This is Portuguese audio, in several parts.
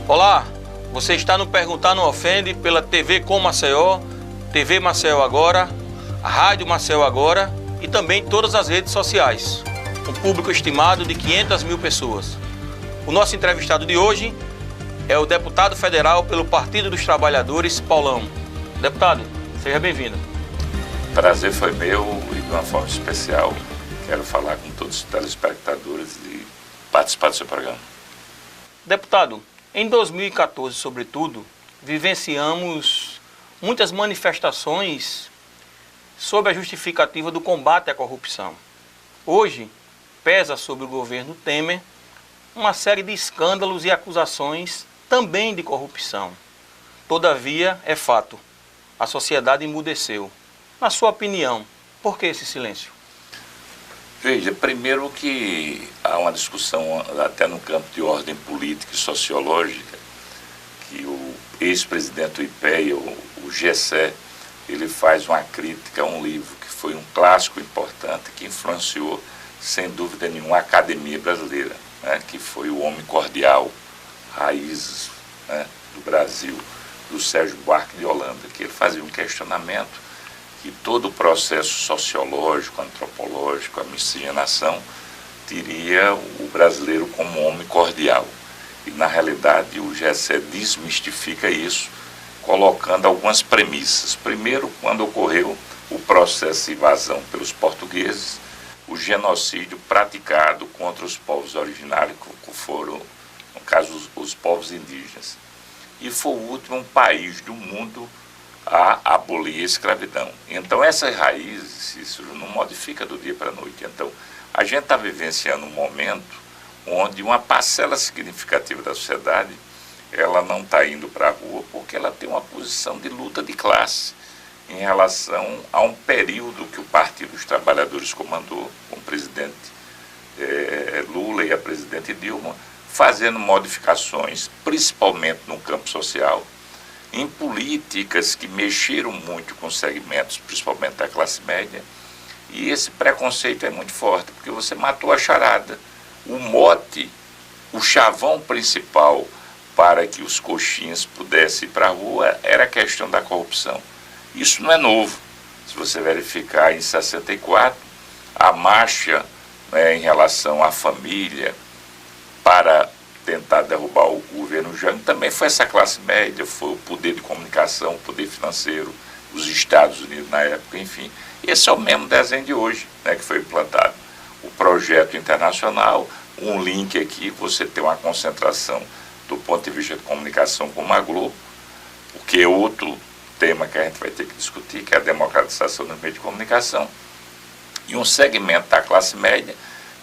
Olá, você está no Perguntar Não Ofende pela TV Com Maceió, TV Maceió Agora, a Rádio Maceió Agora e também todas as redes sociais. Um público estimado de 500 mil pessoas. O nosso entrevistado de hoje é o deputado federal pelo Partido dos Trabalhadores, Paulão. Deputado, seja bem-vindo. Prazer foi meu e de uma forma especial quero falar com todos os telespectadores e participar do seu programa. Deputado, em 2014, sobretudo, vivenciamos muitas manifestações sob a justificativa do combate à corrupção. Hoje, pesa sobre o governo Temer uma série de escândalos e acusações também de corrupção. Todavia, é fato, a sociedade emudeceu. Na sua opinião, por que esse silêncio? Veja, primeiro que há uma discussão até no campo de ordem política e sociológica, que o ex-presidente do IPEA, o Gessé, ele faz uma crítica a um livro que foi um clássico importante, que influenciou, sem dúvida nenhuma, a academia brasileira, né, que foi O Homem Cordial, Raízes, né, do Brasil, do Sérgio Buarque de Holanda, que ele fazia um questionamento que todo o processo sociológico, antropológico, a miscigenação, teria o brasileiro como um homem cordial. E, na realidade, o Gessé desmistifica isso, colocando algumas premissas. Primeiro, quando ocorreu o processo de invasão pelos portugueses, o genocídio praticado contra os povos originários, que foram, no caso, os povos indígenas. E foi o último país do mundo a abolir a escravidão. Então, essas raízes, isso não modifica do dia para a noite. Então, a gente está vivenciando um momento onde uma parcela significativa da sociedade, ela não está indo para a rua porque ela tem uma posição de luta de classe em relação a um período que o Partido dos Trabalhadores comandou, com o presidente Lula e a presidente Dilma, fazendo modificações, principalmente no campo social, em políticas que mexeram muito com segmentos, principalmente da classe média, e esse preconceito é muito forte, porque você matou a charada. O mote, o chavão principal para que os coxinhas pudessem ir para a rua era a questão da corrupção. Isso não é novo. Se você verificar em 64, a marcha, né, em relação à família para tentar derrubar o governo Jango também foi essa classe média, foi o poder de comunicação, o poder financeiro, os Estados Unidos na época, enfim. Esse é o mesmo desenho de hoje, né, que foi implantado. O projeto internacional, um link aqui, você tem uma concentração do ponto de vista de comunicação como a Globo, porque é outro tema que a gente vai ter que discutir, que é a democratização do meio de comunicação, e um segmento da classe média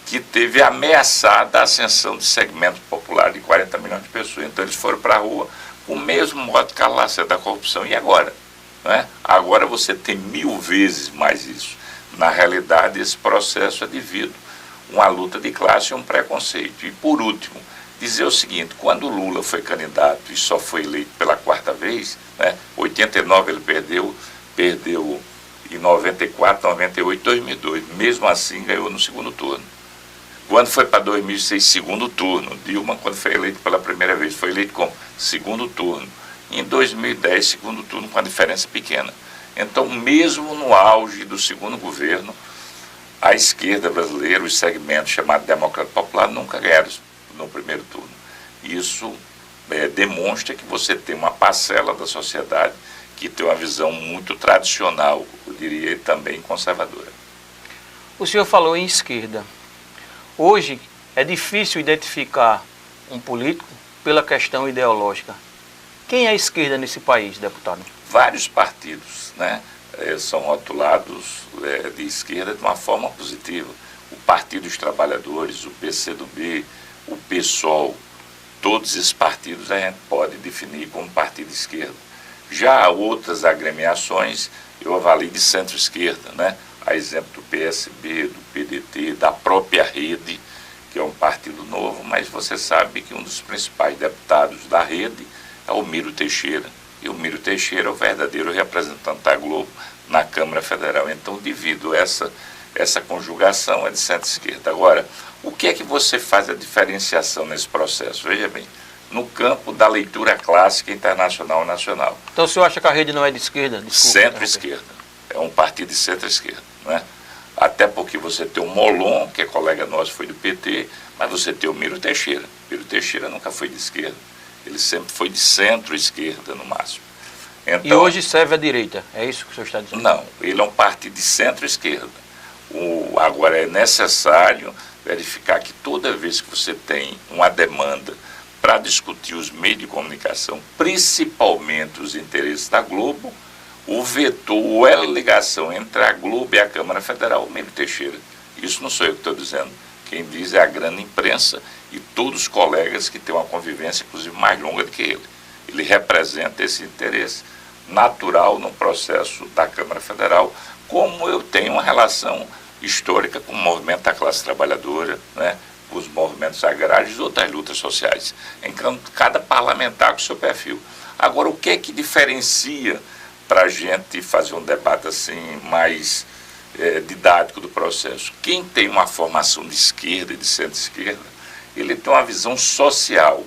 que teve ameaçada a ascensão de segmento popular de 40 milhões de pessoas. Então eles foram para a rua com o mesmo modo de calar-se da corrupção. E agora? Né? Agora você tem 1000 vezes mais isso. Na realidade, esse processo é devido a uma luta de classe e um preconceito. E por último, dizer o seguinte, quando o Lula foi candidato e só foi eleito pela 4ª vez, né, 89 ele perdeu em 94, 98, 2002. Mesmo assim ganhou no segundo turno. Quando foi para 2006, segundo turno. Dilma, quando foi eleito pela primeira vez, foi eleito como segundo turno. Em 2010, segundo turno com a diferença pequena. Então, mesmo no auge do segundo governo, a esquerda brasileira, os segmentos chamados democrata popular, nunca ganharam no primeiro turno. Isso demonstra que você tem uma parcela da sociedade que tem uma visão muito tradicional, eu diria também conservadora. O senhor falou em esquerda. Hoje é difícil identificar um político pela questão ideológica. Quem é a esquerda nesse país, deputado? Vários partidos, né, são rotulados de esquerda de uma forma positiva. O Partido dos Trabalhadores, o PCdoB, o PSOL, todos esses partidos a gente pode definir como partido de esquerda. Já outras agremiações eu avalio de centro-esquerda, né? A exemplo do PSB, do PDT, da própria Rede, que é um partido novo, mas você sabe que um dos principais deputados da Rede é o Miro Teixeira. E o Miro Teixeira é o verdadeiro representante da Globo na Câmara Federal. Então, devido a essa conjugação, é de centro-esquerda. Agora, o que é que você faz a diferenciação nesse processo? Veja bem, no campo da leitura clássica internacional e nacional. Então o senhor acha que a rede não é de esquerda? Centro-esquerda. É um partido de centro-esquerda, né? Até porque você tem o Molon, que é colega nosso, foi do PT, mas você tem o Miro Teixeira. Miro Teixeira nunca foi de esquerda. Ele sempre foi de centro-esquerda, no máximo. Então, e hoje serve à direita, é isso que o senhor está dizendo? Não, ele é um partido de centro-esquerda. Agora, é necessário verificar que toda vez que você tem uma demanda para discutir os meios de comunicação, principalmente os interesses da Globo, o vetor ou a ligação entre a Globo e a Câmara Federal, o Miro Teixeira. Isso não sou eu que estou dizendo. Quem diz é a grande imprensa e todos os colegas que têm uma convivência, inclusive, mais longa do que ele. Ele representa esse interesse natural no processo da Câmara Federal, como eu tenho uma relação histórica com o movimento da classe trabalhadora, né, os movimentos agrários e outras lutas sociais. Então, cada parlamentar com seu perfil. Agora, o que é que diferencia para a gente fazer um debate assim mais didático do processo? Quem tem uma formação de esquerda e de centro-esquerda, ele tem uma visão social.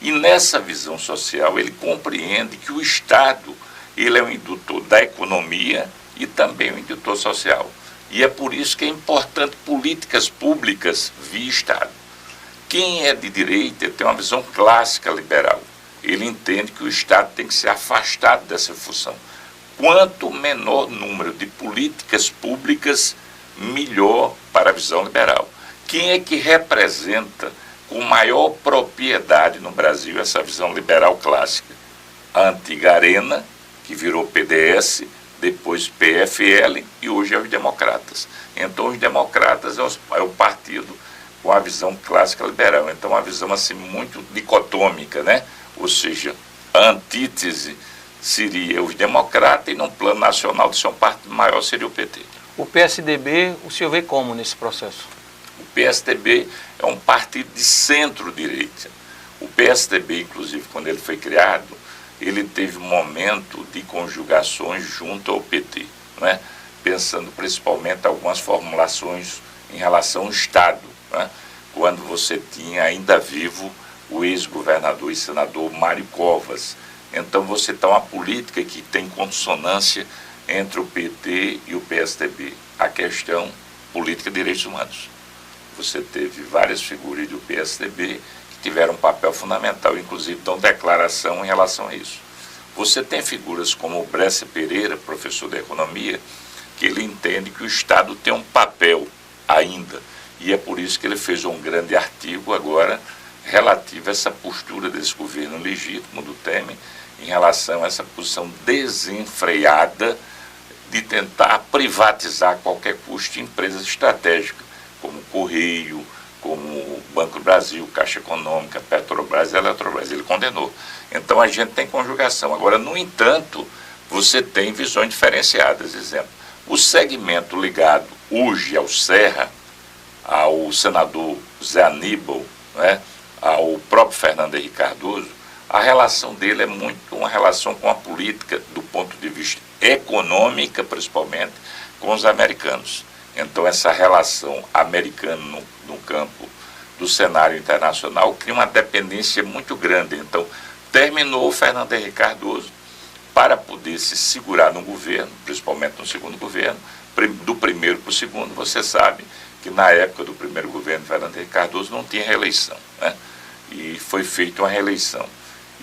E nessa visão social, ele compreende que o Estado ele é um indutor da economia e também um indutor social. E é por isso que é importante políticas públicas via Estado. Quem é de direita tem uma visão clássica liberal. Ele entende que o Estado tem que ser afastado dessa função. Quanto menor número de políticas públicas, melhor para a visão liberal. Quem é que representa com maior propriedade no Brasil essa visão liberal clássica? A antiga Arena, que virou PDS, depois PFL e hoje é os democratas. Então os democratas é o partido com a visão clássica liberal. Então uma visão assim muito dicotômica, né? Ou seja, a antítese seria os democratas e no plano nacional de ser um partido maior seria o PT. O PSDB, o senhor vê como nesse processo? O PSDB é um partido de centro-direita. O PSDB, inclusive, quando ele foi criado, ele teve um momento de conjugações junto ao PT, né? Pensando principalmente algumas formulações em relação ao Estado, né? Quando você tinha ainda vivo o ex-governador e senador Mário Covas. Então você tem uma política que tem consonância entre o PT e o PSDB. A questão política de direitos humanos. Você teve várias figuras do PSDB que tiveram um papel fundamental, inclusive dão declaração em relação a isso. Você tem figuras como o Brescia Pereira, professor de economia, que ele entende que o Estado tem um papel ainda. E é por isso que ele fez um grande artigo agora relativo a essa postura desse governo legítimo do Temer em relação a essa posição desenfreada de tentar privatizar a qualquer custo empresas estratégicas, como o Correio, como o Banco do Brasil, Caixa Econômica, Petrobras e Eletrobras. Ele condenou. Então a gente tem conjugação. Agora, no entanto, você tem visões diferenciadas. Exemplo, o segmento ligado hoje ao Serra, ao senador Zé Aníbal, né, ao próprio Fernando Henrique Cardoso, a relação dele é muito uma relação com a política do ponto de vista econômica, principalmente, com os americanos. Então essa relação americana no campo do cenário internacional cria uma dependência muito grande. Então terminou o Fernando Henrique Cardoso para poder se segurar no governo, principalmente no segundo governo, do primeiro para o segundo. Você sabe que na época do primeiro governo Fernando Henrique Cardoso não tinha reeleição, né? E foi feita uma reeleição.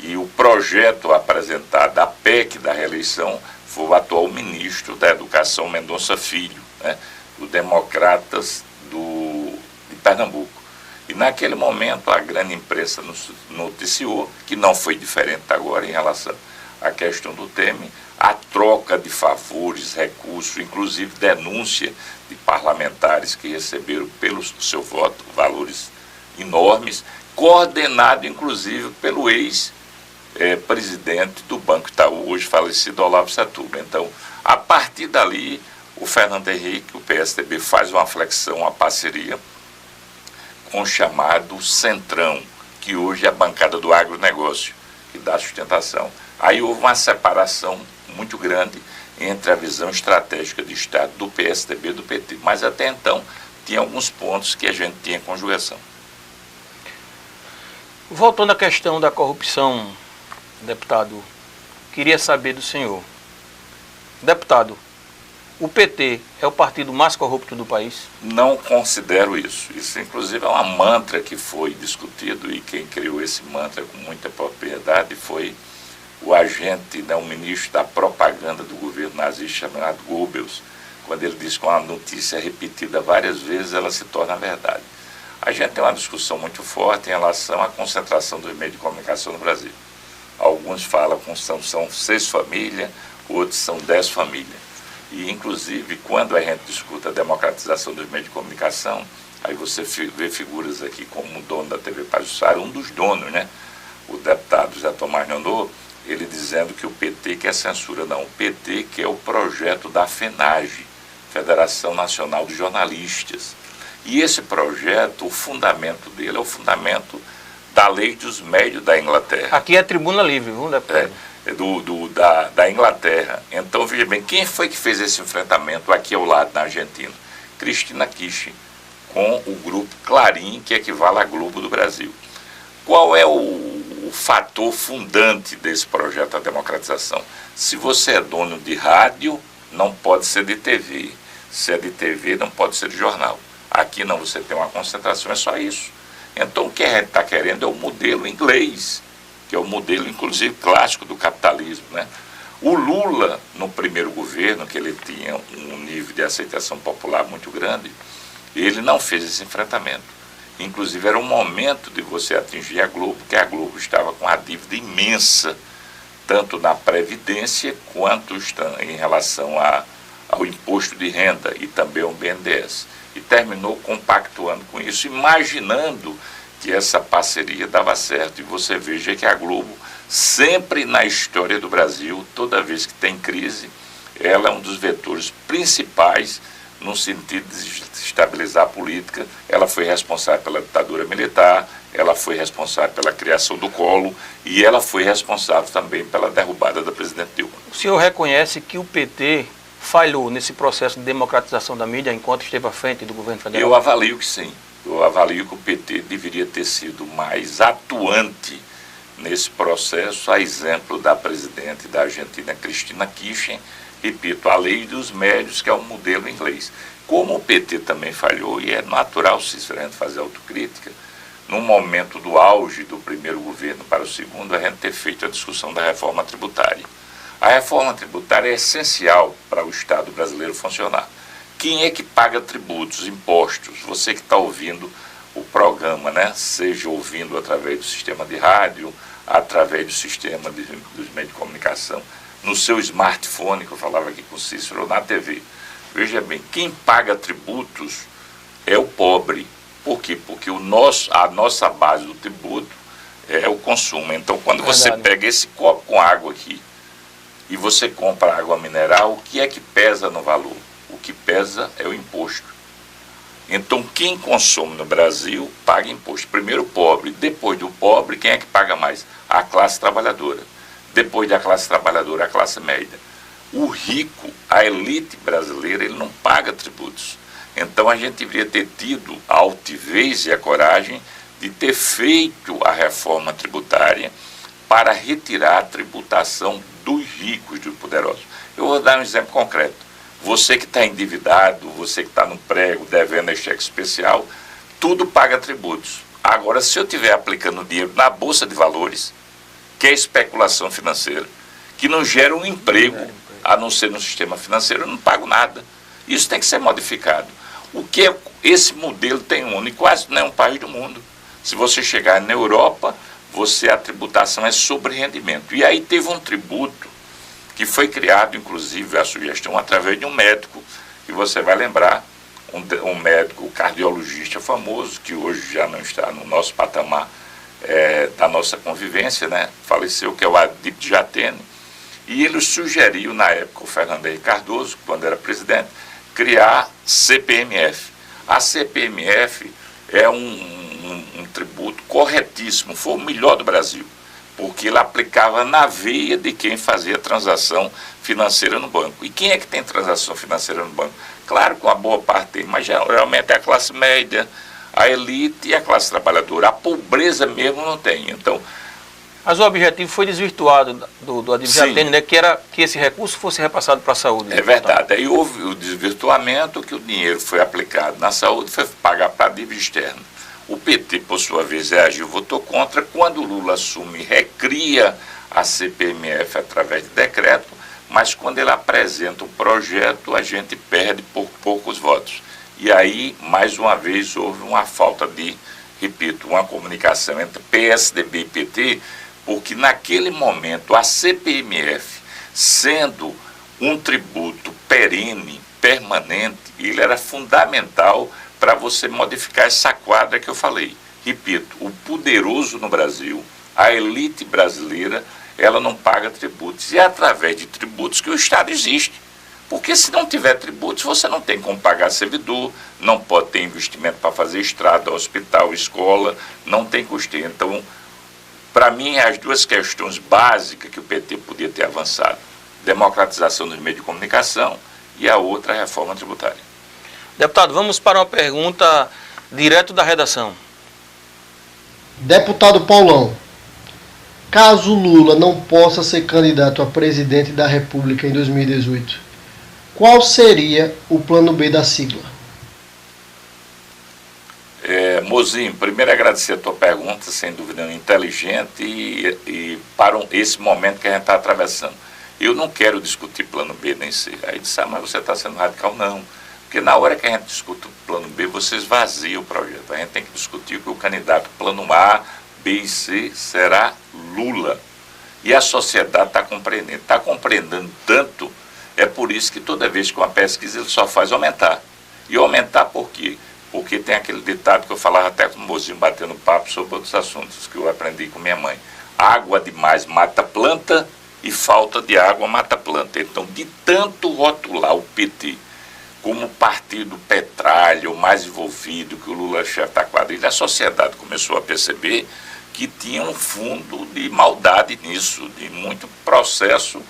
E o projeto apresentado, a PEC da reeleição, foi o atual ministro da Educação, Mendonça Filho, né, do Democratas de Pernambuco. E naquele momento a grande imprensa nos noticiou, que não foi diferente agora em relação à questão do Temer, a troca de favores, recursos, inclusive denúncia de parlamentares que receberam pelo seu voto valores enormes, coordenado inclusive pelo ex-presidente do Banco Itaú, hoje falecido Olavo Setúbal. Então, a partir dali, o Fernando Henrique, o PSDB, faz uma flexão, uma parceria com o chamado Centrão, que hoje é a bancada do agronegócio, que dá sustentação. Aí houve uma separação muito grande entre a visão estratégica de Estado do PSDB e do PT. Mas até então, tinha alguns pontos que a gente tinha conjugação. Voltando à questão da corrupção, deputado, queria saber do senhor. Deputado, o PT é o partido mais corrupto do país? Não considero isso. Isso, inclusive, é uma mantra que foi discutido, e quem criou esse mantra com muita propriedade foi o agente, né, o ministro da propaganda do governo nazista, chamado Goebbels, quando ele diz que uma notícia repetida várias vezes, ela se torna verdade. A gente tem uma discussão muito forte em relação à concentração dos meios de comunicação no Brasil. Alguns falam que são 6 famílias, outros são 10 famílias. E, inclusive, quando a gente discuta a democratização dos meios de comunicação, aí você vê figuras aqui como o dono da TV Pajuçara, um dos donos, né? O deputado José Tomás Nonô, ele dizendo que o PT quer censura. Não, o PT quer o projeto da FENAGE, Federação Nacional de Jornalistas. E esse projeto, o fundamento dele é o fundamento da lei dos médios da Inglaterra. Aqui é tribuna livre, viu, deputado? Da Inglaterra. Então, veja bem, quem foi que fez esse enfrentamento aqui ao lado, na Argentina? Cristina Kirchner, com o grupo Clarim, que equivale à Globo do Brasil. Qual é o fator fundante desse projeto da democratização? Se você é dono de rádio, não pode ser de TV. Se é de TV, não pode ser de jornal. Aqui não, você tem uma concentração, é só isso. Então, o que a gente está querendo é o modelo inglês, que é o modelo, inclusive, clássico do capitalismo, né? O Lula, no primeiro governo, que ele tinha um nível de aceitação popular muito grande, ele não fez esse enfrentamento. Inclusive, era um momento de você atingir a Globo, porque a Globo estava com uma dívida imensa, tanto na Previdência, quanto em relação ao imposto de renda e também ao BNDES. E terminou compactuando com isso, imaginando que essa parceria dava certo. E você veja que a Globo, sempre na história do Brasil, toda vez que tem crise, ela é um dos vetores principais no sentido de estabilizar a política. Ela foi responsável pela ditadura militar, ela foi responsável pela criação do Collor e ela foi responsável também pela derrubada da presidente Dilma. O senhor reconhece que o PT falhou nesse processo de democratização da mídia enquanto esteve à frente do governo federal? Eu avalio que sim. Eu avalio que o PT deveria ter sido mais atuante nesse processo, a exemplo da presidente da Argentina, Cristina Kirchner, repito, a lei dos médios, que é um modelo inglês. Como o PT também falhou, e é natural, Cícero, a gente fazer autocrítica, no momento do auge do primeiro governo para o segundo, a gente ter feito a discussão da reforma tributária. A reforma tributária é essencial para o Estado brasileiro funcionar. Quem é que paga tributos, impostos? Você que está ouvindo o programa, né? Seja ouvindo através do sistema de rádio, através do sistema dos meios de comunicação, no seu smartphone, que eu falava aqui com o Cícero, ou na TV. Veja bem, quem paga tributos é o pobre. Por quê? Porque a nossa base do tributo é o consumo. Então, quando você pega esse copo com água aqui e você compra água mineral, o que é que pesa no valor? O que pesa é o imposto. Então, quem consome no Brasil paga imposto. Primeiro o pobre, depois do pobre, quem é que paga mais? A classe trabalhadora. Depois da classe trabalhadora, a classe média. O rico, a elite brasileira, ele não paga tributos. Então, a gente deveria ter tido a altivez e a coragem de ter feito a reforma tributária para retirar a tributação dos ricos, dos poderosos. Eu vou dar um exemplo concreto. Você que está endividado, você que está no prego, devendo cheque especial, tudo paga tributos. Agora, se eu estiver aplicando dinheiro na Bolsa de Valores, que é especulação financeira, que não gera um emprego, a não ser no sistema financeiro, eu não pago nada. Isso tem que ser modificado. O que esse modelo tem em quase nenhum país do mundo. Se você chegar na Europa, a tributação é sobre rendimento. E aí teve um tributo que foi criado, inclusive, a sugestão através de um médico, que você vai lembrar, um médico cardiologista famoso, que hoje já não está no nosso patamar da nossa convivência, né? Faleceu, que é o Adip Jatene, e ele sugeriu, na época, o Fernando Henrique Cardoso, quando era presidente, criar CPMF. A CPMF é um tributo corretíssimo, foi o melhor do Brasil, porque ele aplicava na veia de quem fazia transação financeira no banco. E quem é que tem transação financeira no banco? Claro que uma boa parte tem, mas geralmente é a classe média, A elite e a classe trabalhadora. A pobreza mesmo não tem. Então, mas o objetivo foi desvirtuado do adversário, né? Que era que esse recurso fosse repassado para a saúde. É verdade. Aí houve o desvirtuamento, que o dinheiro foi aplicado na saúde, foi pagar para a dívida externa. O PT, por sua vez, reagiu, votou contra. Quando o Lula assume, recria a CPMF através de decreto, mas quando ele apresenta o projeto, a gente perde por poucos votos. E aí, mais uma vez, houve uma falta de, repito, uma comunicação entre PSDB e PT, porque naquele momento a CPMF, sendo um tributo perene, permanente, ele era fundamental para você modificar essa quadra que eu falei. Repito, o poderoso no Brasil, a elite brasileira, ela não paga tributos. E é através de tributos que o Estado existe. Porque se não tiver tributos, você não tem como pagar servidor, não pode ter investimento para fazer estrada, hospital, escola, não tem custeio. Então, para mim, as duas questões básicas que o PT podia ter avançado: democratização dos meios de comunicação e a outra, a reforma tributária. Deputado, vamos para uma pergunta direto da redação. Deputado Paulão, caso Lula não possa ser candidato a presidente da República em 2018, qual seria o plano B da sigla? Mozinho, primeiro agradecer a tua pergunta, sem dúvida inteligente e para esse momento que a gente está atravessando. Eu não quero discutir plano B nem C. Aí disse, mas você está sendo radical? Não. Porque na hora que a gente discute o plano B, você esvazia o projeto. A gente tem que discutir que o candidato plano A, B e C será Lula. E a sociedade está compreendendo tanto, é por isso que toda vez que uma pesquisa ele só faz aumentar. E aumentar por quê? Porque tem aquele ditado que eu falava até com o mozinho batendo papo sobre outros assuntos que eu aprendi com minha mãe. Água demais mata planta e falta de água mata planta. Então, de tanto rotular o PT como partido petralho, mais envolvido, que o Lula é chefe da quadrilha, a sociedade começou a perceber que tinha um fundo de maldade nisso, de muito processo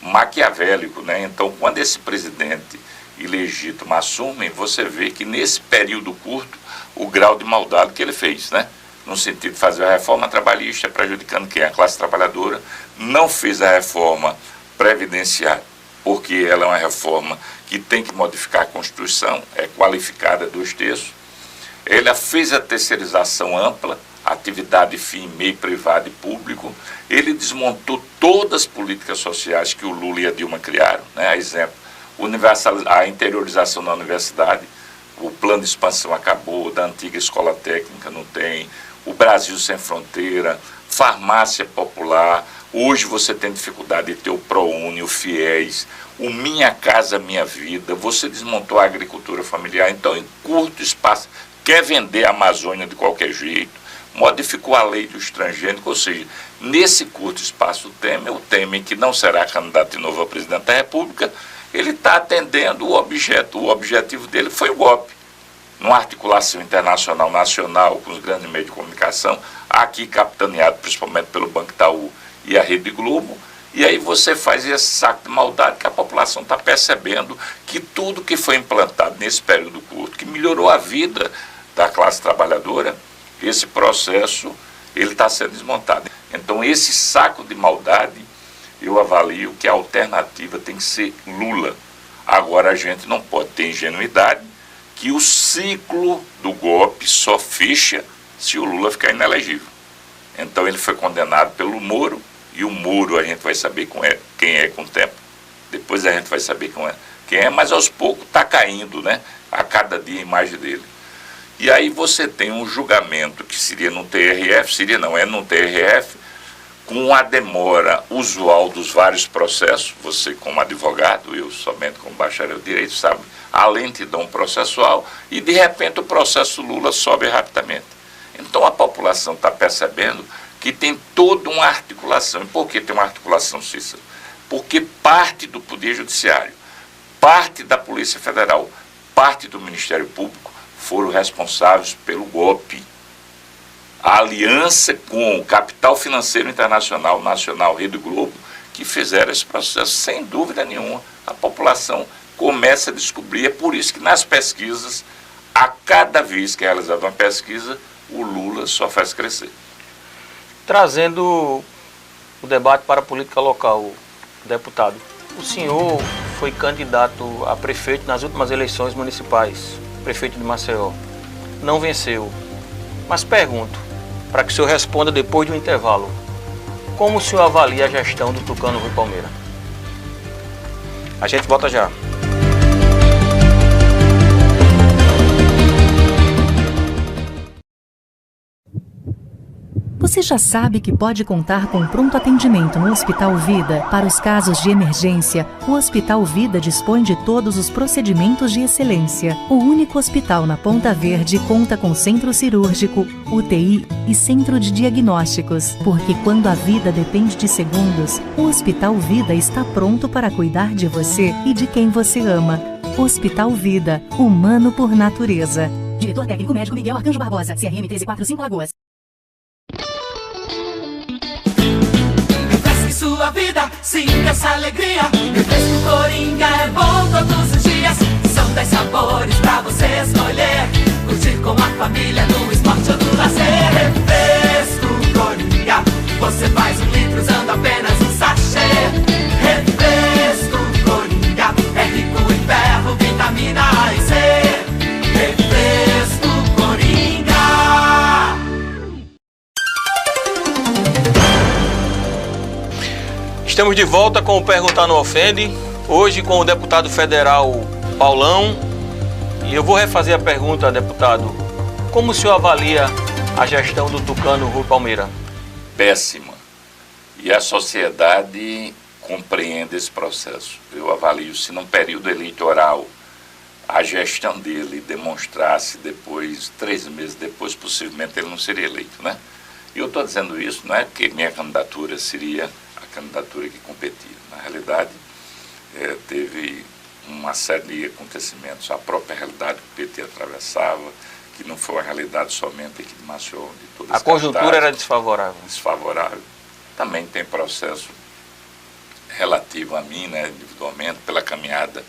maquiavélico, né? Então, quando esse presidente ilegítimo assume, você vê que nesse período curto, o grau de maldade que ele fez, né? No sentido de fazer a reforma trabalhista, prejudicando quem? A classe trabalhadora, não fez a reforma previdenciária, porque ela é uma reforma que tem que modificar a Constituição, é qualificada 2/3. Ele fez a terceirização ampla, atividade fim, meio privado e público. Ele desmontou todas as políticas sociais que o Lula e a Dilma criaram, né? A exemplo, a interiorização da universidade, o plano de expansão acabou, da antiga escola técnica não tem, o Brasil sem fronteira, farmácia popular. Hoje você tem dificuldade de ter o ProUni, o FIES, o Minha Casa Minha Vida. Você desmontou a agricultura familiar, então em curto espaço quer vender a Amazônia de qualquer jeito, modificou a lei do transgênico, ou seja, nesse curto espaço o Temer que não será candidato de novo a presidente da República, ele está atendendo o objeto. O objetivo dele foi o golpe. Numa articulação internacional, nacional, com os grandes meios de comunicação, aqui capitaneado principalmente pelo Banco Itaú e a Rede Globo, e aí você faz esse saco de maldade que a população está percebendo que tudo que foi implantado nesse período curto, que melhorou a vida da classe trabalhadora, esse processo ele está sendo desmontado. Então esse saco de maldade, eu avalio que a alternativa tem que ser Lula. Agora a gente não pode ter ingenuidade que o ciclo do golpe só fecha se o Lula ficar inelegível. Então ele foi condenado pelo Moro, e o Moro a gente vai saber quem é com o tempo. Depois a gente vai saber quem é, mas aos poucos está caindo, né? A cada dia a imagem dele. E aí você tem um julgamento que seria no TRF, é no TRF, com a demora usual dos vários processos. Você como advogado, eu somente como bacharel em direito, sabe a lentidão processual, e de repente o processo Lula sobe rapidamente. Então a população está percebendo que tem toda uma articulação. E por que tem uma articulação, Cícero? Porque parte do Poder Judiciário, parte da Polícia Federal, parte do Ministério Público foram responsáveis pelo golpe. A aliança com o capital financeiro internacional, nacional, Rede Globo, que fizeram esse processo, sem dúvida nenhuma. A população começa a descobrir, é por isso que nas pesquisas A cada vez que é realizada uma pesquisa, o Lula só faz crescer. Trazendo o debate para a política local, deputado. O senhor foi candidato a prefeito nas últimas eleições municipais, prefeito de Maceió. Não venceu. Mas pergunto, para que o senhor responda depois do intervalo, como o senhor avalia a gestão do Tucano Rui Palmeira? A gente volta já. Você já sabe que pode contar com pronto atendimento no Hospital Vida. Para os casos de emergência, o Hospital Vida dispõe de todos os procedimentos de excelência. O único hospital na Ponta Verde conta com centro cirúrgico, UTI e centro de diagnósticos. Porque quando a vida depende de segundos, o Hospital Vida está pronto para cuidar de você e de quem você ama. Hospital Vida, humano por natureza. Diretor técnico médico Miguel Arcanjo Barbosa, CRM 1345 Lagoas. Sua vida, sinta essa alegria. Refresco Coringa é bom todos os dias. São 10 sabores pra você escolher. Curtir com a família no esporte ou no lazer. Refresco Coringa, você faz 1 litro usando apenas um sachê. Refresco Coringa, é rico em ferro, vitamina A e C. Refresco Coringa. Estamos de volta com o Perguntar Não Ofende, hoje com o deputado federal Paulão. E eu vou refazer a pergunta, deputado. Como o senhor avalia a gestão do Tucano Rui Palmeira? Péssima. E a sociedade compreende esse processo. Eu avalio, se num período eleitoral a gestão dele demonstrasse depois, 3 meses depois, possivelmente ele não seria eleito, né? E eu estou dizendo isso, não é porque minha candidatura seria a candidatura que competia. Na realidade, teve uma série de acontecimentos, a própria realidade que o PT atravessava, que não foi uma realidade somente aqui de Maceió, de todas as A conjuntura capitais, era desfavorável. Desfavorável. Também tem processo relativo a mim, né, individualmente, pela caminhada.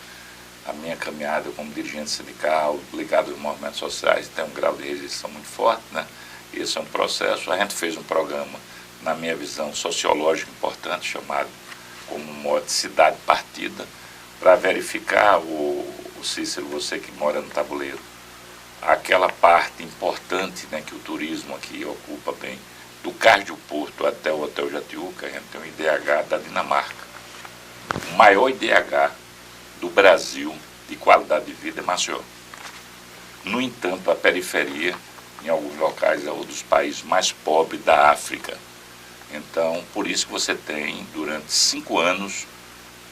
A minha caminhada como dirigente sindical, ligado aos movimentos sociais, tem um grau de resistência muito forte, né? Esse é um processo. A gente fez um programa, na minha visão, sociológico importante, chamado como mote Cidade Partida, para verificar, o Cícero, você que mora no Tabuleiro, aquela parte importante, né, que o turismo aqui ocupa bem, do Cais do Porto até o Hotel Jatiuca. A gente tem um IDH da Dinamarca. O maior IDH do Brasil de qualidade de vida é Maceió. No entanto, a periferia, em alguns locais, é um dos países mais pobres da África. Então, por isso que você tem, durante 5 anos,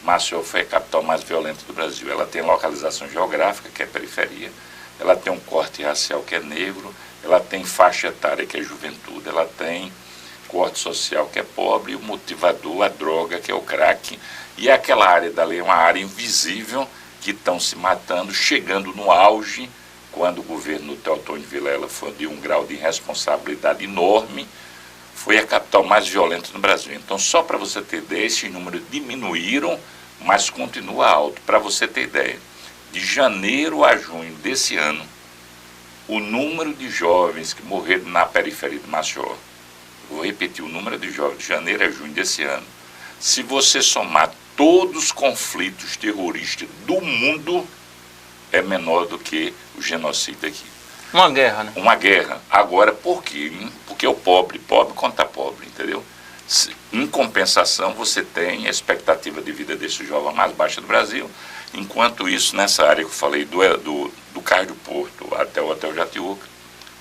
Maceió foi a capital mais violenta do Brasil. Ela tem localização geográfica, que é periferia, ela tem um corte racial, que é negro, ela tem faixa etária, que é juventude, ela tem corte social, que é pobre, e o motivador, a droga, que é o crack. E aquela área dali é uma área invisível, que estão se matando, chegando no auge, quando o governo do Teotônio Vilela foi de um grau de irresponsabilidade enorme, foi a capital mais violenta do Brasil. Então, só para você ter ideia, esses números diminuíram, mas continua alto. Para você ter ideia, de janeiro a junho desse ano, o número de jovens que morreram na periferia de Maceió, vou repetir, o número de jovens de janeiro a junho desse ano, se você somar todos os conflitos terroristas do mundo, é menor do que o genocídio aqui. Uma guerra, né? Uma guerra. Agora, por quê? Porque o pobre contra pobre, entendeu? Em compensação, você tem a expectativa de vida desse jovem mais baixa do Brasil. Enquanto isso, nessa área que eu falei, do Cais do Porto até o Hotel Jatiuca,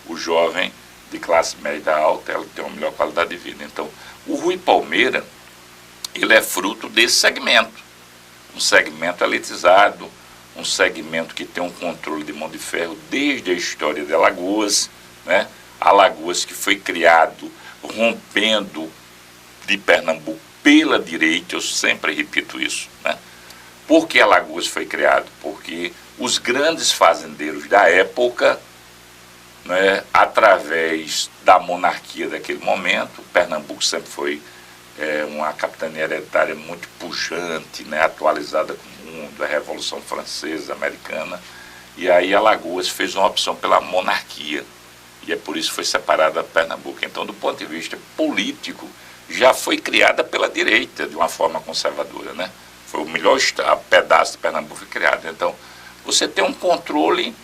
o jovem de classe média alta, ela tem uma melhor qualidade de vida. Então, o Rui Palmeira, ele é fruto desse segmento. Um segmento elitizado, um segmento que tem um controle de mão de ferro desde a história de Alagoas, né? Alagoas que foi criado rompendo de Pernambuco pela direita, eu sempre repito isso, né? Por que Alagoas foi criado? Porque os grandes fazendeiros da época, né, através da monarquia daquele momento, Pernambuco sempre foi uma capitania hereditária muito pujante, né, atualizada com o mundo, a Revolução Francesa, Americana, E aí Alagoas fez uma opção pela monarquia. E é por isso que foi separada Pernambuco. Então, do ponto de vista político, já foi criada pela direita, de uma forma conservadora, né? Foi o melhor pedaço de Pernambuco foi criado. Então, você tem um controle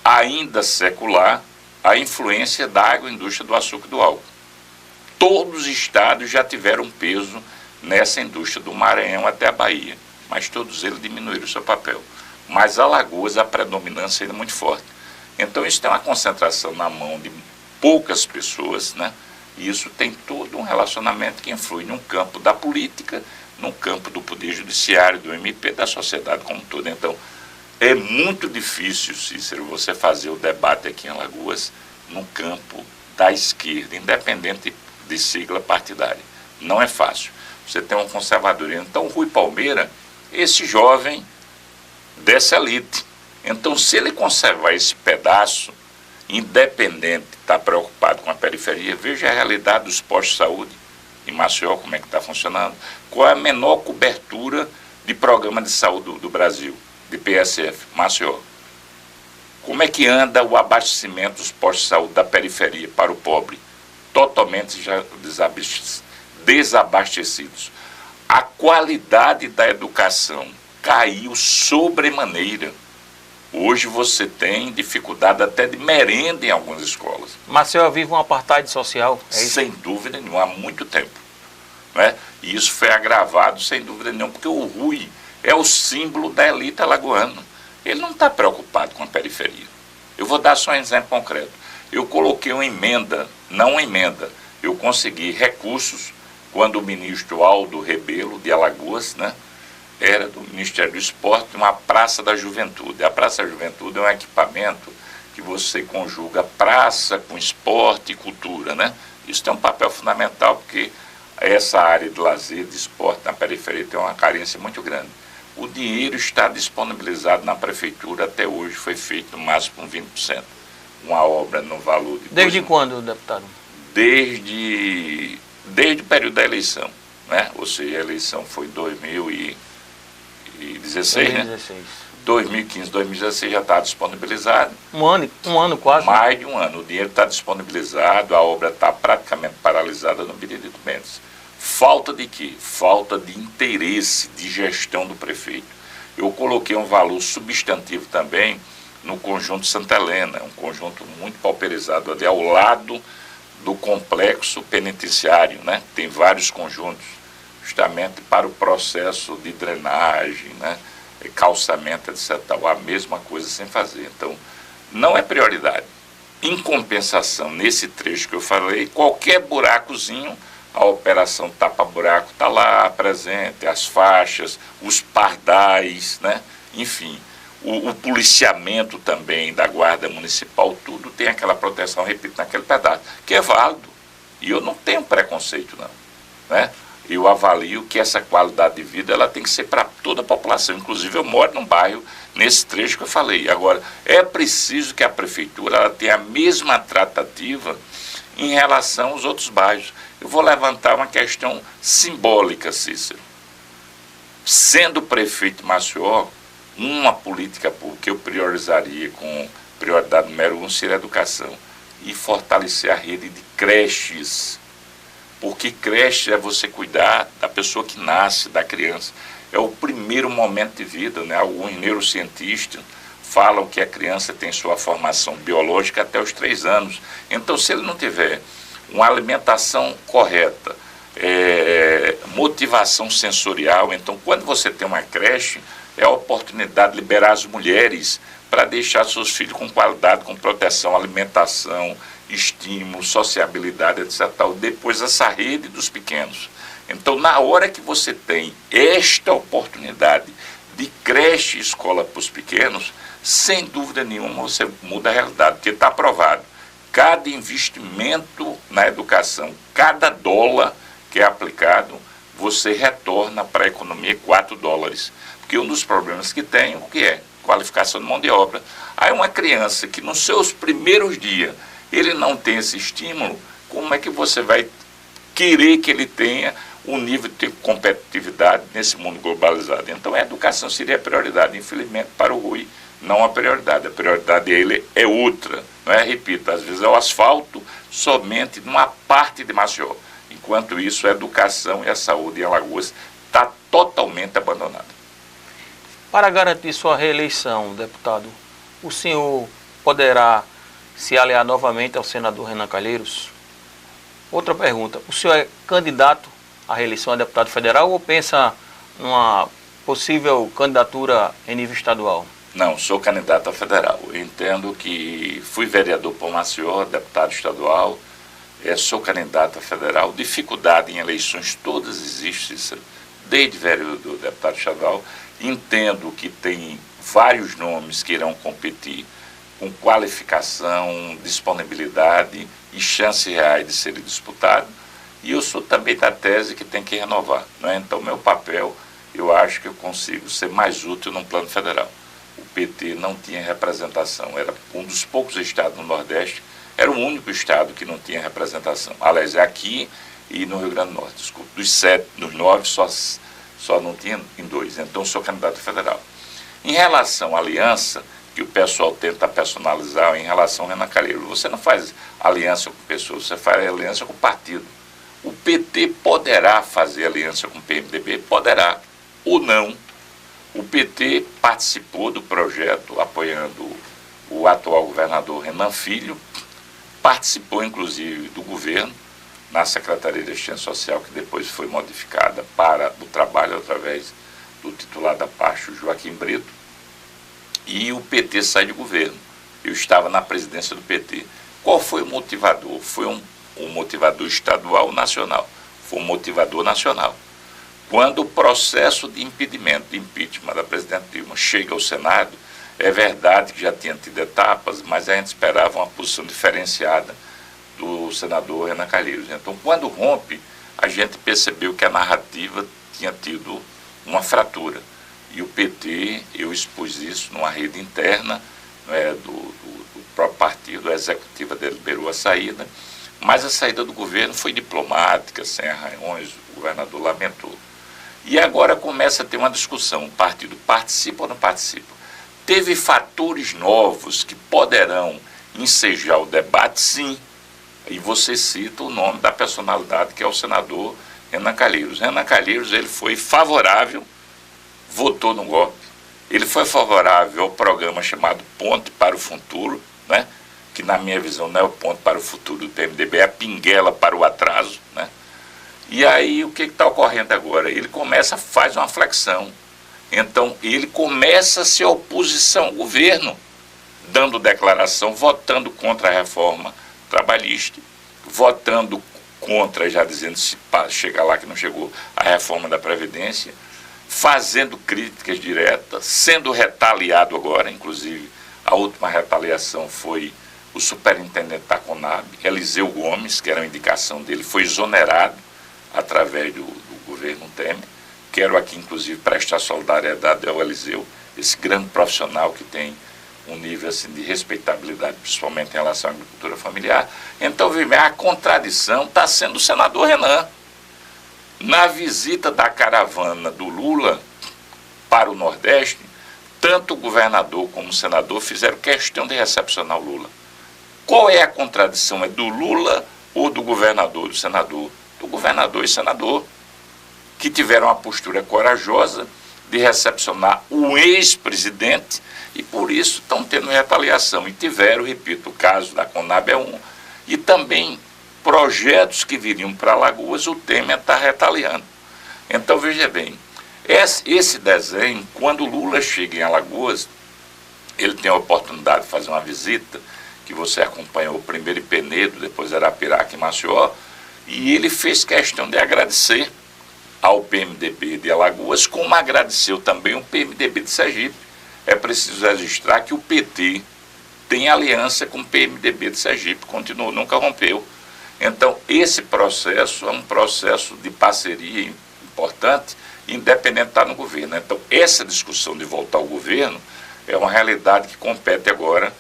ainda secular, a influência da agroindústria do açúcar e do álcool. Todos os estados já tiveram peso nessa indústria, do Maranhão até a Bahia, mas todos eles diminuíram o seu papel. Mas Alagoas, a predominância ainda é muito forte. Então isso tem uma concentração na mão de poucas pessoas, né? E isso tem todo um relacionamento que influi num campo da política, num campo do poder judiciário, do MP, da sociedade como um todo. Então, é muito difícil, Cícero, você fazer o debate aqui em Alagoas no campo da esquerda, independente de sigla partidária. Não é fácil. Você tem um conservadorismo. Então, Rui Palmeira, esse jovem dessa elite. Então, se ele conservar esse pedaço, independente, está preocupado com a periferia, veja a realidade dos postos de saúde em Maceió, como é que está funcionando, qual é a menor cobertura de programa de saúde do Brasil, de PSF, Maceió. Como é que anda o abastecimento dos postos de saúde da periferia para o pobre? Totalmente já desabastecidos. A qualidade da educação caiu sobremaneira. Hoje você tem dificuldade até de merenda em algumas escolas. Maceió vive um apartheid social, é isso? Sem dúvida nenhuma, há muito tempo. Né? E isso foi agravado, sem dúvida nenhuma, porque o Rui é o símbolo da elite alagoana. Ele não está preocupado com a periferia. Eu vou dar só um exemplo concreto. Eu coloquei uma emenda, não uma emenda, eu consegui recursos quando o ministro Aldo Rebelo, de Alagoas, né, era do Ministério do Esporte, uma Praça da Juventude. A Praça da Juventude é um equipamento que você conjuga praça com esporte e cultura, né? Isso tem um papel fundamental, porque essa área de lazer, de esporte na periferia tem uma carência muito grande. O dinheiro está disponibilizado na prefeitura, até hoje foi feito no máximo com 20%. Uma obra no valor de... Desde quando, deputado? Desde o período da eleição, né? Ou seja, a eleição foi em 2016, né? 2015, 2016 já está disponibilizado. Um ano quase. Mais de um ano. O dinheiro está disponibilizado, a obra está praticamente paralisada no Benedito Mendes. Falta de quê? Falta de interesse de gestão do prefeito. Eu coloquei um valor substantivo também no conjunto Santa Helena, um conjunto muito pauperizado, ali ao lado do complexo penitenciário, né? Tem vários conjuntos, justamente para o processo de drenagem, né? Calçamento, etc. A mesma coisa sem fazer. Então, não é prioridade. Em compensação, nesse trecho que eu falei, qualquer buracozinho, a operação tapa-buraco está lá presente, as faixas, os pardais, né? Enfim, o policiamento também da Guarda Municipal, tudo tem aquela proteção, repito, naquele pedaço, que é válido. E eu não tenho preconceito, não, né? Eu avalio que essa qualidade de vida ela tem que ser para toda a população. Inclusive, eu moro num bairro, nesse trecho que eu falei. Agora, é preciso que a prefeitura ela tenha a mesma tratativa em relação aos outros bairros. Eu vou levantar uma questão simbólica, Cícero. Sendo prefeito de Maceió, uma política pública que eu priorizaria com prioridade número 1 seria a educação e fortalecer a rede de creches. Porque creche é você cuidar da pessoa que nasce, da criança. É o primeiro momento de vida, né? Alguns neurocientistas falam que a criança tem sua formação biológica até os 3 anos. Então, se ele não tiver uma alimentação correta, motivação sensorial, então, quando você tem uma creche, é a oportunidade de liberar as mulheres para deixar seus filhos com qualidade, com proteção, alimentação, estímulo, sociabilidade, etc. Depois essa rede dos pequenos. Então, na hora que você tem esta oportunidade de creche e escola para os pequenos, sem dúvida nenhuma você muda a realidade, porque está provado. Cada investimento na educação, cada dólar que é aplicado, você retorna para a economia $4. Porque um dos problemas que tem, o que é? Qualificação de mão de obra. Aí uma criança que nos seus primeiros dias ele não tem esse estímulo, como é que você vai querer que ele tenha um nível de competitividade nesse mundo globalizado? Então a educação seria a prioridade. Infelizmente, para o Rui, não a prioridade dele é outra, não é? Repito, às vezes é o asfalto somente numa parte de Maceió, enquanto isso a educação e a saúde em Alagoas está totalmente abandonada. Para garantir sua reeleição, deputado, o senhor poderá se aliar novamente ao senador Renan Calheiros? Outra pergunta, o senhor é candidato à reeleição a deputado federal ou pensa numa possível candidatura em nível estadual? Não, sou candidato a federal. Eu entendo que fui vereador por Maceió, deputado estadual, sou candidato a federal. Dificuldade em eleições todas existem, desde vereador, deputado estadual. Entendo que tem vários nomes que irão competir com qualificação, disponibilidade e chance reais de serem disputados. E eu sou também da tese que tem que renovar, não é? Então, meu papel, eu acho que eu consigo ser mais útil no plano federal. O PT não tinha representação, era um dos poucos estados no Nordeste, era o único estado que não tinha representação. Aliás, é aqui e no Rio Grande do Norte, desculpa. Dos 7, dos 9, só não tinha em 2. Então, sou candidato federal. Em relação à aliança, que o pessoal tenta personalizar em relação ao Renan Calheiros, você não faz aliança com pessoas, você faz aliança com o partido. O PT poderá fazer aliança com o PMDB? Poderá, ou não. O PT participou do projeto apoiando o atual governador Renan Filho, participou inclusive do governo na Secretaria de Assistência Social, que depois foi modificada para o trabalho através do titular da pasta, Joaquim Brito, e o PT sai de governo. Eu estava na presidência do PT. Qual foi o motivador? Foi um motivador estadual ou nacional? Foi um motivador nacional. Quando o processo de impedimento, de impeachment da presidente Dilma chega ao Senado, é verdade que já tinha tido etapas, mas a gente esperava uma posição diferenciada do senador Renan Calheiros. Então, quando rompe, a gente percebeu que a narrativa tinha tido uma fratura. E o PT, eu expus isso numa rede interna, do próprio partido, a executiva deliberou a saída, mas a saída do governo foi diplomática, sem arranhões, o governador lamentou. E agora começa a ter uma discussão, o partido participa ou não participa? Teve fatores novos que poderão ensejar o debate, sim, e você cita o nome da personalidade, que é o senador Renan Calheiros. Renan Calheiros, ele foi favorável, votou no golpe, ele foi favorável ao programa chamado Ponte para o Futuro, né? Que na minha visão não é o ponto para o futuro do PMDB, é a pinguela para o atraso, né? E aí o que está ocorrendo agora? Ele faz uma flexão. Então ele começa a ser oposição ao governo, dando declaração, votando contra a reforma trabalhista, votando contra, já dizendo se chegar lá que não chegou, a reforma da Previdência, fazendo críticas diretas, sendo retaliado agora, inclusive a última retaliação foi o superintendente da Conab, Eliseu Gomes, que era uma indicação dele, foi exonerado através do governo Temer. Quero aqui, inclusive, prestar solidariedade ao Eliseu, esse grande profissional que tem um nível assim, de respeitabilidade, principalmente em relação à agricultura familiar. Então, a contradição está sendo o senador Renan. Na visita da caravana do Lula para o Nordeste, tanto o governador como o senador fizeram questão de recepcionar o Lula. Qual é a contradição? É do Lula ou do governador, do senador? Do governador e senador, que tiveram uma postura corajosa de recepcionar o ex-presidente e por isso estão tendo retaliação. E tiveram, repito, o caso da Conab é um. E também projetos que viriam para Alagoas, o Temer está retaliando. Então, veja bem, esse desenho, quando o Lula chega em Alagoas, ele tem a oportunidade de fazer uma visita, que você acompanhou primeiro em Penedo, depois Arapiraca e Maceió, e ele fez questão de agradecer ao PMDB de Alagoas, como agradeceu também o PMDB de Sergipe. É preciso registrar que o PT tem aliança com o PMDB de Sergipe, continuou, nunca rompeu. Então, esse processo é um processo de parceria importante, independente de estar no governo. Então, essa discussão de voltar ao governo é uma realidade que compete agora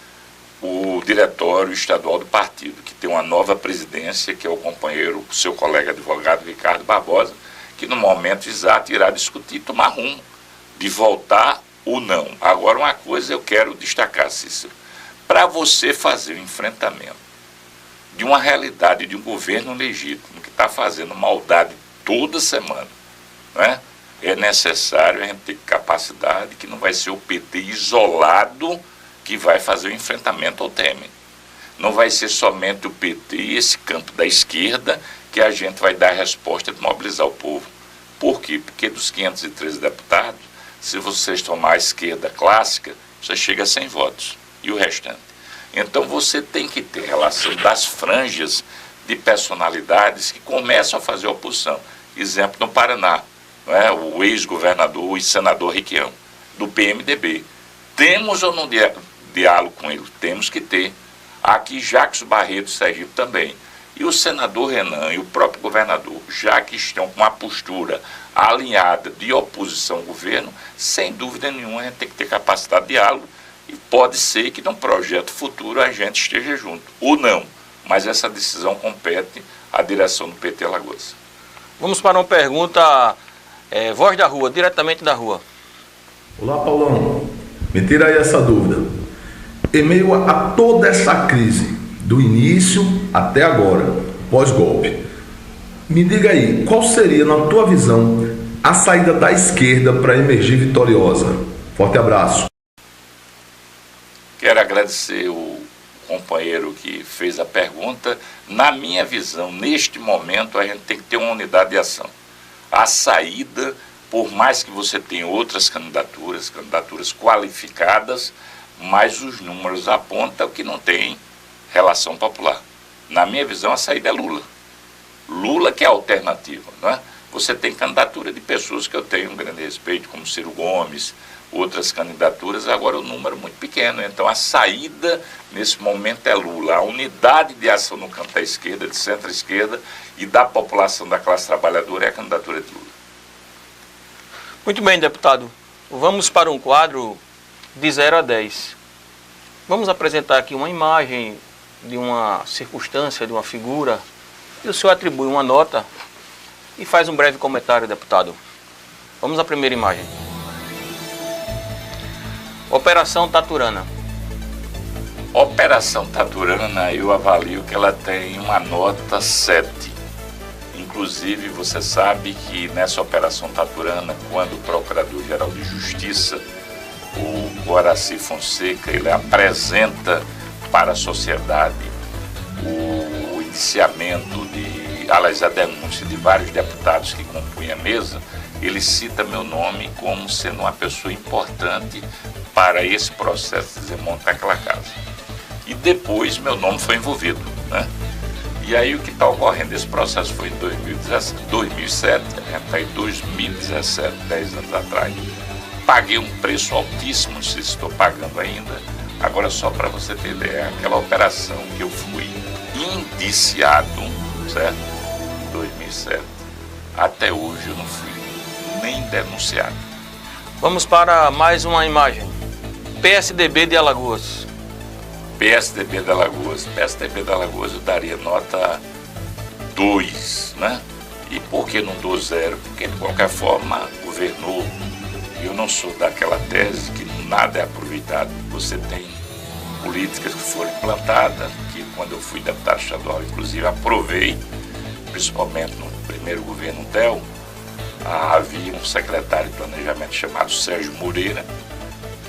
o diretório estadual do partido, que tem uma nova presidência, que é o companheiro, o seu colega advogado Ricardo Barbosa, que no momento exato irá discutir e tomar rumo de voltar o não. Agora, uma coisa eu quero destacar, Cícero. Para você fazer o enfrentamento de uma realidade de um governo legítimo que está fazendo maldade toda semana, né? É necessário a gente ter capacidade, que não vai ser o PT isolado que vai fazer o enfrentamento ao Temer. Não vai ser somente o PT e esse campo da esquerda que a gente vai dar a resposta de mobilizar o povo. Por quê? Porque dos 513 deputados, se vocês tomar a esquerda clássica, você chega a 100 votos. E o restante? Então você tem que ter relação das franjas de personalidades que começam a fazer oposição. Exemplo, no Paraná, não é? O ex-governador e senador Requião, do PMDB. Temos ou não diálogo com ele? Temos que ter. Aqui, Jacques Barreto, Sergipe também. E o senador Renan e o próprio governador, já que estão com uma postura alinhada de oposição ao governo, sem dúvida nenhuma a gente tem que ter capacidade de diálogo e pode ser que num projeto futuro a gente esteja junto, ou não. Mas essa decisão compete à direção do PT Alagoas. Vamos para uma pergunta, voz da rua, diretamente da rua. Olá, Paulão. Me tira aí essa dúvida. Em meio a toda essa crise, do início até agora, pós-golpe, me diga aí, qual seria, na tua visão, a saída da esquerda para emergir vitoriosa? Forte abraço. Quero agradecer o companheiro que fez a pergunta. Na minha visão, neste momento, a gente tem que ter uma unidade de ação. A saída, por mais que você tenha outras candidaturas qualificadas, mas os números apontam que não tem relação popular. Na minha visão, a saída é Lula. Lula que é a alternativa, não é? Você tem candidatura de pessoas que eu tenho um grande respeito, como Ciro Gomes, outras candidaturas, agora o número é muito pequeno. Então a saída nesse momento é Lula. A unidade de ação no campo da esquerda, de centro-esquerda e da população da classe trabalhadora é a candidatura de Lula. Muito bem, deputado. Vamos para um quadro de 0 a 10. Vamos apresentar aqui uma imagem de uma circunstância, de uma figura, e o senhor atribui uma nota e faz um breve comentário, deputado. Vamos à primeira imagem. Operação Taturana. Operação Taturana, eu avalio que ela tem uma nota 7. Inclusive, você sabe que nessa Operação Taturana, quando o Procurador-Geral de Justiça, o Guaraci Fonseca, ele apresenta para a sociedade o indiciamento a denúncia de vários deputados que compunham a mesa, ele cita meu nome como sendo uma pessoa importante para esse processo de desmontar aquela casa. E depois meu nome foi envolvido, né? E aí o que está ocorrendo? Esse processo foi em 2007, a gente está em 2017, 10 anos atrás. Paguei um preço altíssimo, não sei se estou pagando ainda. Agora, só para você ter ideia, aquela operação que eu fui indiciado, certo? Em 2007, até hoje eu não fui nem denunciado. Vamos para mais uma imagem. PSDB de Alagoas. PSDB de Alagoas. PSDB de Alagoas eu daria nota 2, né? E por que não dou 0? Porque de qualquer forma governou. Eu não sou daquela tese que nada é aproveitado. Você tem políticas que foram implantadas, que quando eu fui deputado estadual, inclusive, aprovei, principalmente no primeiro governo Del, havia um secretário de planejamento chamado Sérgio Moreira,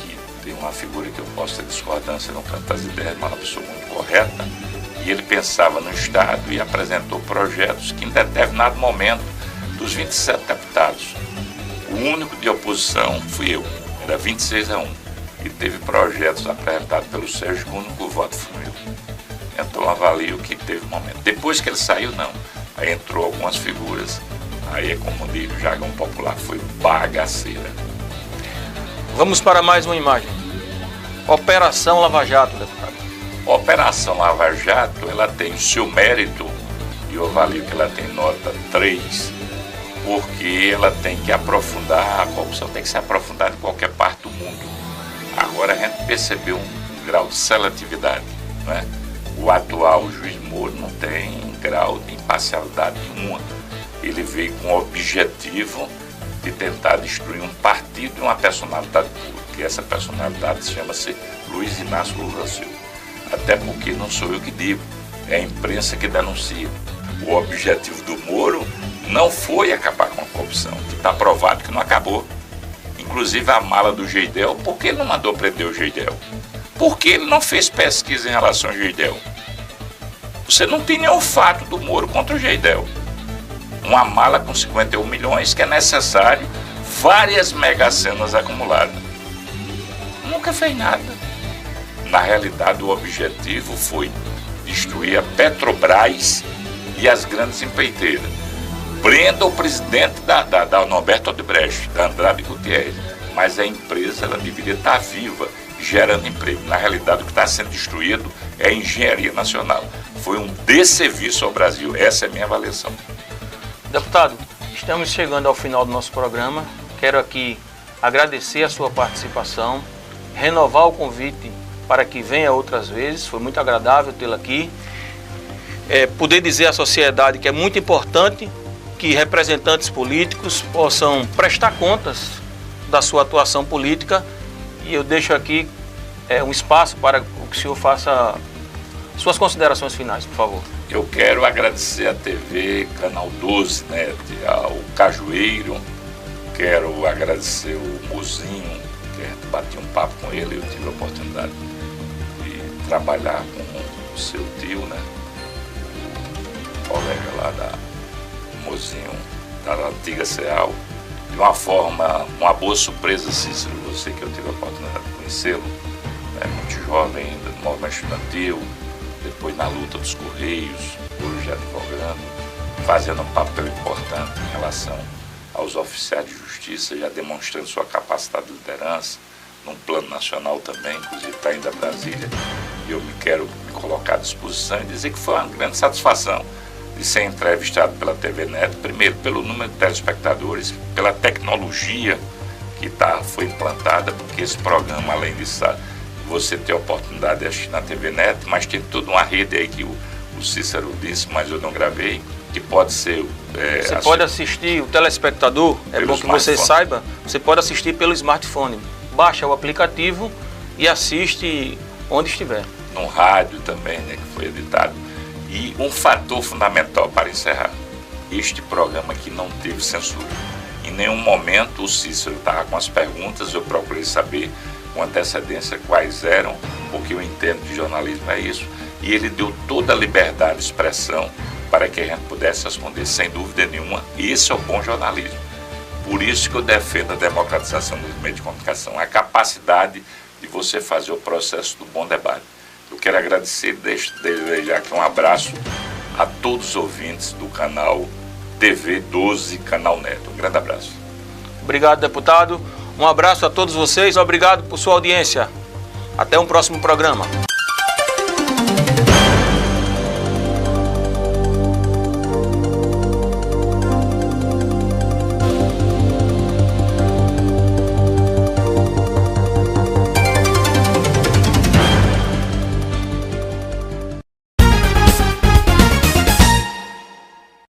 que tem uma figura que eu posso ter discordância no campo das ideias, mas uma pessoa muito correta, e ele pensava no Estado e apresentou projetos que em determinado momento, dos 27 deputados, o único de oposição fui eu, era 26-1, e teve projetos apresentados pelo Sérgio, o único voto foi meu. Então avalio que teve um momento. Depois que ele saiu, não. Aí entrou algumas figuras, aí é como diz o jargão popular, foi bagaceira. Vamos para mais uma imagem. Operação Lava Jato, deputado. Operação Lava Jato, ela tem o seu mérito, e eu avalio que ela tem nota 3, porque ela tem que aprofundar, a corrupção tem que se aprofundar em qualquer parte do mundo. Agora a gente percebeu um grau de seletividade, não é? O atual juiz Moro não tem grau de imparcialidade nenhuma. Ele veio com o objetivo de tentar destruir um partido e uma personalidade pública. porque essa personalidade chama-se Luiz Inácio Lula da Silva. Até porque não sou eu que digo, é a imprensa que denuncia. O objetivo do Moro não foi acabar com a corrupção, que está provado que não acabou. Inclusive a mala do Geidel, por que ele não mandou prender o Geidel? Por que ele não fez pesquisa em relação ao Geidel? Você não tem nenhum fato do Moro contra o Geidel. Uma mala com 51 milhões que é necessário várias megacenas acumuladas. Nunca fez nada. Na realidade, o objetivo foi destruir a Petrobras e as grandes empreiteiras. Prenda o presidente da Norberto Odebrecht, da Andrade Gutierrez, mas a empresa ela deveria estar viva, gerando emprego. Na realidade, o que está sendo destruído é a engenharia nacional. Foi um desserviço ao Brasil. Essa é a minha avaliação. Deputado, estamos chegando ao final do nosso programa. Quero aqui agradecer a sua participação, renovar o convite para que venha outras vezes. Foi muito agradável tê-lo aqui. Poder dizer à sociedade que é muito importante que representantes políticos possam prestar contas da sua atuação política, e eu deixo aqui um espaço para que o senhor faça suas considerações finais, por favor. Eu quero agradecer à TV Canal 12, ao Cajueiro, quero agradecer o Mozinho, que bati um papo com ele, eu tive a oportunidade de trabalhar com o seu tio, o colega lá da Mozinho, da antiga CEAL, de uma forma, uma boa surpresa, Cícero, você que eu tive a oportunidade de conhecê-lo, muito jovem ainda, no movimento estudantil, depois na luta dos Correios, hoje advogando, fazendo um papel importante em relação aos oficiais de justiça, já demonstrando sua capacidade de liderança, num plano nacional também, inclusive está indo a Brasília, e eu quero me colocar à disposição e dizer que foi uma grande satisfação de ser entrevistado pela TV Neto, primeiro pelo número de telespectadores, pela tecnologia que foi implantada, porque esse programa, além disso, você ter a oportunidade de assistir na TV Neto, mas tem toda uma rede aí que o Cícero disse, mas eu não gravei, que pode ser... Você pode assistir, o telespectador, é bom que você saiba, você pode assistir pelo smartphone. Baixa o aplicativo e assiste onde estiver. No rádio também, que foi editado. E um fator fundamental para encerrar, este programa aqui não teve censura. Em nenhum momento o Cícero estava com as perguntas, eu procurei saber com antecedência quais eram, porque eu entendo de jornalismo é isso, e ele deu toda a liberdade de expressão para que a gente pudesse responder, sem dúvida nenhuma, e esse é o bom jornalismo. Por isso que eu defendo a democratização dos meios de comunicação, a capacidade de você fazer o processo do bom debate. Eu quero agradecer e desejar aqui um abraço a todos os ouvintes do canal TV 12 Canal Neto. Um grande abraço. Obrigado, deputado. Um abraço a todos vocês. Obrigado por sua audiência. Até um próximo programa.